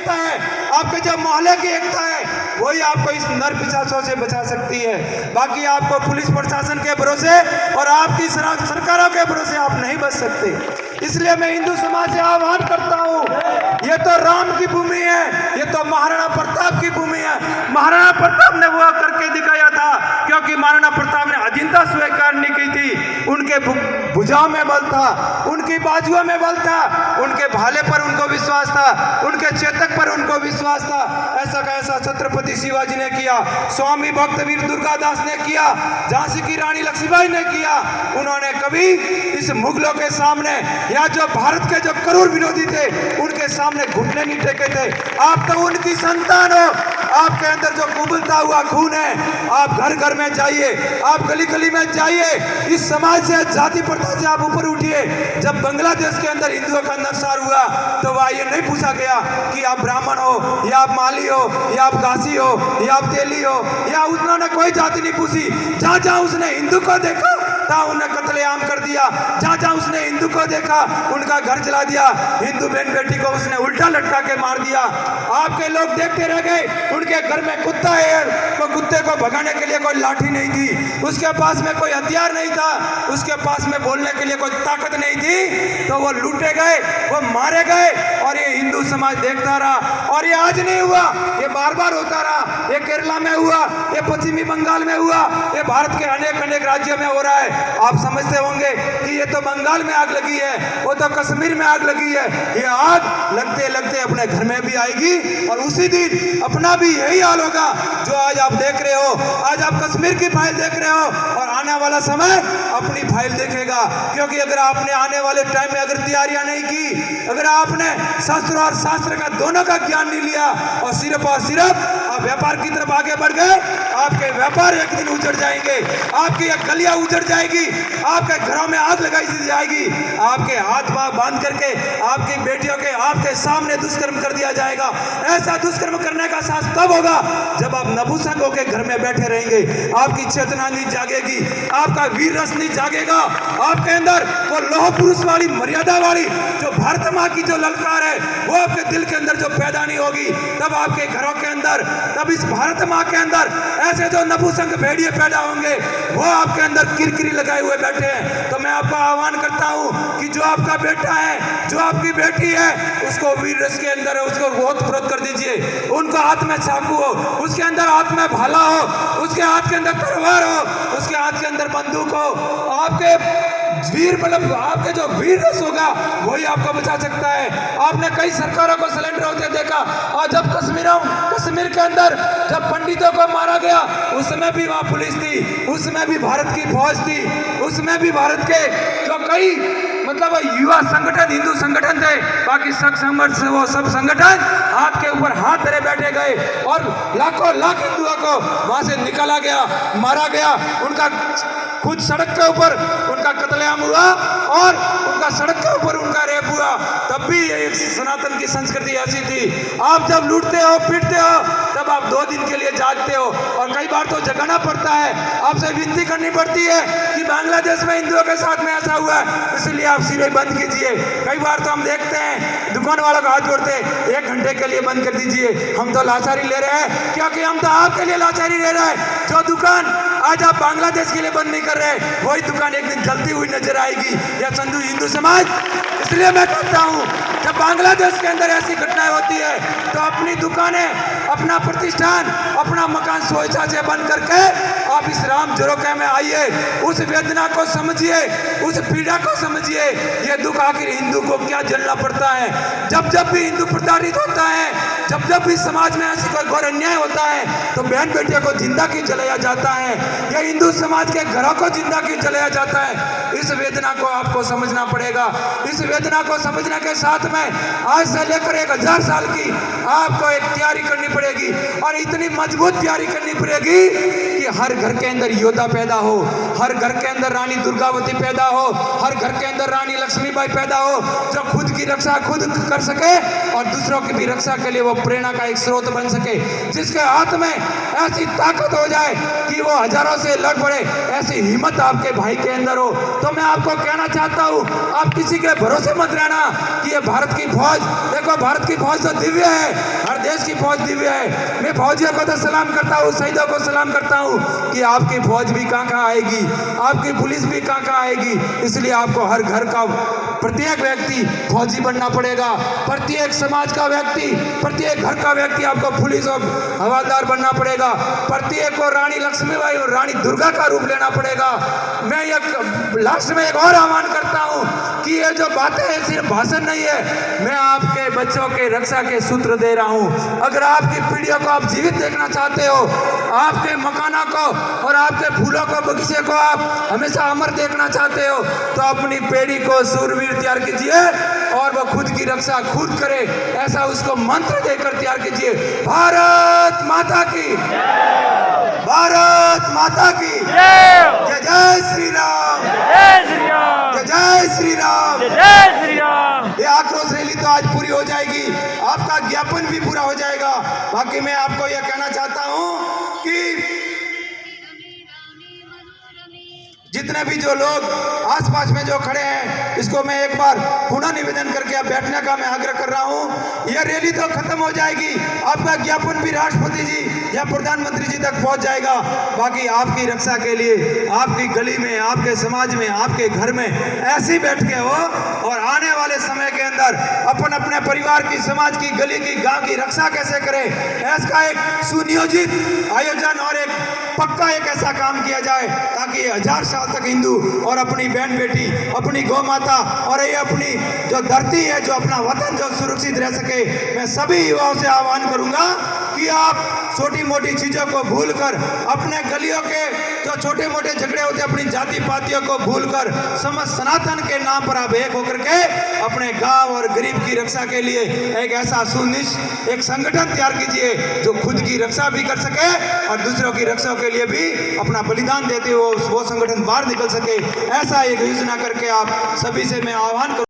एकता है, आपके जो मोहल्ले की एकता है, वही आपको इस नर पिशाचों से बचा सकती है। बाकी आपको पुलिस प्रशासन के भरोसे और आपकी सरकारों के भरोसे आप नहीं बच सकते। इसलिए मैं हिंदू समाज से आह्वान करता हूँ, ये तो राम की भूमि है, ये तो महाराणा प्रताप की भूमि है। महाराणा प्रताप ने वो करके दिखाया था, क्योंकि महाराणा प्रताप ने अधीनता स्वीकार नहीं की थी। उनके भुजाओं में बल था, उनकी बाजुओं में बल था, उनके भाले पर उनको विश्वास था, उनके चेतक पर उनको विश्वास था। ऐसा का ऐसा छत्रपति शिवाजी ने किया, स्वामी भक्तवीर दुर्गादास ने किया, झांसी की रानी लक्ष्मीबाई ने किया। उन्होंने कभी इस मुगलों के सामने या जो भारत के जो करूर विरोधी थे उनके सामने घुटने नहीं टेके थे। आप तो उनकी संतान हो, आपके अंदर जो उबलता हुआ खून है, आप घर घर में जाइए, आप गली गली में जाइए, इस समाज से, जाति प्रथा से आप ऊपर उठिए। जब बांग्लादेश के अंदर हिंदुओं का नरसंहार हुआ तो वह ये नहीं पूछा गया कि आप ब्राह्मण हो या आप माली हो या आप घासी हो या आप तेली हो, या उन्होंने कोई जाति नहीं पूछी। जहाँ जहाँ उसने हिंदू को देखा था उन्हें कत्लेआम कर दिया, जहाँ जहाँ उसने हिंदू को देखा उनका घर जला दिया, हिंदू बहन बेटी को उसने उल्टा लटका के मार दिया। आपके लोग देखते रह गए, उनके घर में कुत्ता है तो कुत्ते को भगाने के लिए कोई लाठी नहीं थी, उसके पास में कोई हथियार नहीं था, उसके पास में बोलने के लिए कोई ताकत नहीं थी, तो वो लूटे गए, वो मारे गए। और ये हिंदू समाज देखता रहा। और ये आज नहीं हुआ, ये बार बार होता रहा। ये केरला में हुआ, ये पश्चिमी बंगाल में हुआ, ये भारत के अनेक अनेक राज्यों में हो रहा है। आप समझते होंगे कि ये तो बंगाल में आग लगी है, वो तो कश्मीर में आग लगी है। ये आग लगते लगते अपने घर में भी आएगी और उसी दिन अपना भी यही हाल होगा जो आज आप देख रहे हो। आज आप कश्मीर की फाइल देख रहे हो और आने वाला समय अपनी फाइल देखेगा। क्योंकि अगर आपने आने वाले टाइम में अगर तैयारियां नहीं की, अगर आपने शास्त्र और शास्त्र का दोनों का ज्ञान नहीं लिया और सिर्फ आप व्यापार की तरफ आगे बढ़ गए, आपके व्यापार एक दिन उजड़ जाएंगे, आपकी एक गलियां उजड़ जाएगी, आपके घरों में आग लगाई दी जाएगी, आपके हाथ पांव बांध करके आपकी बेटियों के आपके सामने दुष्कर्म कर दिया जाएगा। ऐसा दुष्कर्म करने का साहस तब होगा जब आप नपुंसक होकर घर में बैठे रहेंगे, आपकी चेतना नहीं जागेगी, आपका वीर रस नहीं जागेगा, आपके अंदर वो लोह पुरुष वाली मर्यादा वाली जो भारत माँ की जो ललकार है वो आपके दिल के अंदर जो पैदा नहीं होगी, तब आपके घरों के अंदर, तब इस भारत माँ के अंदर ऐसे जो नपुंसक भेड़िए पैदा होंगे, वो आपके अंदर किरकिरी लगाए हुए बैठे हैं। तो मैं आपको आह्वान करता हूँ कि जो आपका बेटा है, जो आपकी बेटी है, उसको वीर रस के अंदर है, उसको बहुत प्रोत कर दीजिए। उनको हाथ में चाकू हो, उसके अंदर हाथ में भाला हो, उसके हाथ के अंदर तलवार हो, उसके हाथ के अंदर बंदूक हो। आपके वीर मतलब आपके जो वीर रस होगा वही आपको बचा सकता है। आपने कई सरकारों को सिलेंडर होते देखा, और जब कश्मीर के अंदर जब पंडितों को मारा गया, उसमें भी वहाँ पुलिस थी, उसमें भी भारत की फौज थी, उसमें भी भारत के जो कई मतलब युवा संगठन, हिंदू संगठन थे, बाकी वो सब संगठन हाथ के ऊपर हाथ धरे बैठे गए और लाखों लाख हिंदुओं को वहां से निकाला गया, मारा गया। उनका खुद सड़क के ऊपर उनका कत्लेआम हुआ और उनका सड़क के ऊपर उनका रेप हुआ। तब भी ये सनातन की संस्कृति ऐसी थी, आप जब लूटते हो पीटते हो तब आप 2 दिन के लिए जागते हो, और कई बार तो जगाना पड़ता है, आपसे विनती करनी पड़ती है कि बांग्लादेश में हिंदुओं के साथ में ऐसा हुआ है, इसलिए आप सिरें बंद कीजिए। कई बार तो हम देखते हैं दुकान वालों का हाथ जोड़ते हैं, 1 घंटे के लिए बंद कर दीजिए, हम तो लाचारी ले रहे हैं, क्योंकि हम तो आपके लिए लाचारी ले रहे हैं। जो दुकान आज आप बांग्लादेश के लिए बंद नहीं कर रहे, वही दुकान एक दिन जलती हुई नजर आएगी। या संधु हिंदू समाज, इसलिए मैं कहता हूँ जब बांग्लादेश के अंदर ऐसी घटनाएं होती है तो अपनी दुकानें, अपना प्रतिष्ठान, अपना मकान स्वेच्छा से बंद करके आप इस राम झरोखे में आइए, उस वेदना को समझिए, उस पीड़ा को समझिए। ये दुख आखिर हिंदू को क्या झेलना पड़ता है। जब जब भी हिंदू प्रताड़ित होता है, जब जब भी समाज में ऐसी कोई घोर अन्याय होता है तो बहन बेटियों को जिंदा क्यों जलाया जाता है, या हिंदू समाज के घरों को जिंदा क्यों जलाया जाता है। इस वेदना को आपको समझना पड़ेगा। इस वेदना को समझने के साथ में आज से लेकर 1000 साल की आपको एक तैयारी करनी पड़ेगी, और इतनी मजबूत तैयारी करनी पड़ेगी कि हर घर के अंदर योद्धा पैदा हो, हर घर के अंदर रानी दुर्गावती पैदा हो, हर घर के अंदर रानी लक्ष्मीबाई पैदा हो, जो खुद की रक्षा खुद कर सके और दूसरों की भी रक्षा के लिए वो प्रेरणा का एक स्रोत बन सके, जिसके हाथ में ऐसी ताकत हो जाए कि वो हजारों से लड़ पड़े, ऐसी हिम्मत आपके भाई के अंदर हो। तो मैं आपको कहना चाहता हूँ, आप किसी के भरोसे मत रहना कि ये भारत की फौज, देखो भारत की फौज तो दिव्य है, हर देश की फौज दिव्य है। मैं फौजियों को तो सलाम करता हूँ, शहीदों को सलाम करता हूँ कि आपकी फौज भी कहाँ आएगी, आपकी पुलिस भी कहाँ आएगी। इसलिए आपको हर घर का प्रत्येक व्यक्ति फौजी बनना पड़ेगा, प्रत्येक समाज का व्यक्ति, प्रत्येक घर का व्यक्ति आपको पुलिस और हवलदार बनना पड़ेगा, प्रत्येक को रानी लक्ष्मीबाई और रानी दुर्गा का रूप लेना पड़ेगा। मैं एक लास्ट में एक और आह्वान करता हूं कि ये जो बातें हैं सिर्फ भाषण नहीं है, मैं आपके बच्चों के रक्षा के सूत्र दे रहा हूं। अगर आपकी पीढ़ियों को आप जीवित देखना चाहते हो, आपके मकानों को और आपके फूलों को, बगीचे को आप हमेशा अमर देखना चाहते हो, तो अपनी पीढ़ी को सूरवीर तैयार कीजिए और वो खुद की रक्षा खुद करे, ऐसा उसको मंत्र देकर तैयार कीजिए। भारत माता की, भारत माता की जय, जय श्री राम, जय श्री राम, जय जय श्री राम, जय श्री राम। ये आक्रोश रैली तो आज पूरी हो जाएगी, आपका ज्ञापन भी पूरा हो जाएगा। बाकी मैं आपको यह कहना चाहता हूं कि जितने भी जो लोग आसपास में जो खड़े हैं, इसको मैं एक बार पुनः निवेदन करके अब बैठने का मैं आग्रह कर रहा हूं। यह रैली तो खत्म हो जाएगी, आपका ज्ञापन भी राष्ट्रपति जी या प्रधानमंत्री जी तक पहुंच जाएगा। बाकी आपकी रक्षा के लिए आपकी गली में, आपके समाज में, आपके घर में ऐसी बैठकें हो और आने वाले समय के अंदर अपन अपने परिवार की, समाज की, गली की, गांव की रक्षा कैसे करें, इसका एक सुनियोजित आयोजन और एक पक्का एक ऐसा काम किया जाए ताकि 1000 साल तक हिंदू और अपनी बहन बेटी, अपनी गौ माता और ये अपनी जो धरती है, जो अपना वतन जो सुरक्षित रह सके। मैं सभी युवाओं से आह्वान करूंगा कि आप छोटी मोटी चीजों को भूलकर, अपने गलियों के जो छोटे मोटे झगड़े होते अपनी जाति पातियों को भूलकर, समझ सनातन के नाम पर आप एक होकर के अपने गांव और गरीब की रक्षा के लिए एक ऐसा सुनिश्चित एक संगठन तैयार कीजिए जो खुद की रक्षा भी कर सके और दूसरों की रक्षा के लिए भी अपना बलिदान देते हुए वो संगठन बाहर निकल सके। ऐसा एक योजना करके आप सभी से मैं आह्वान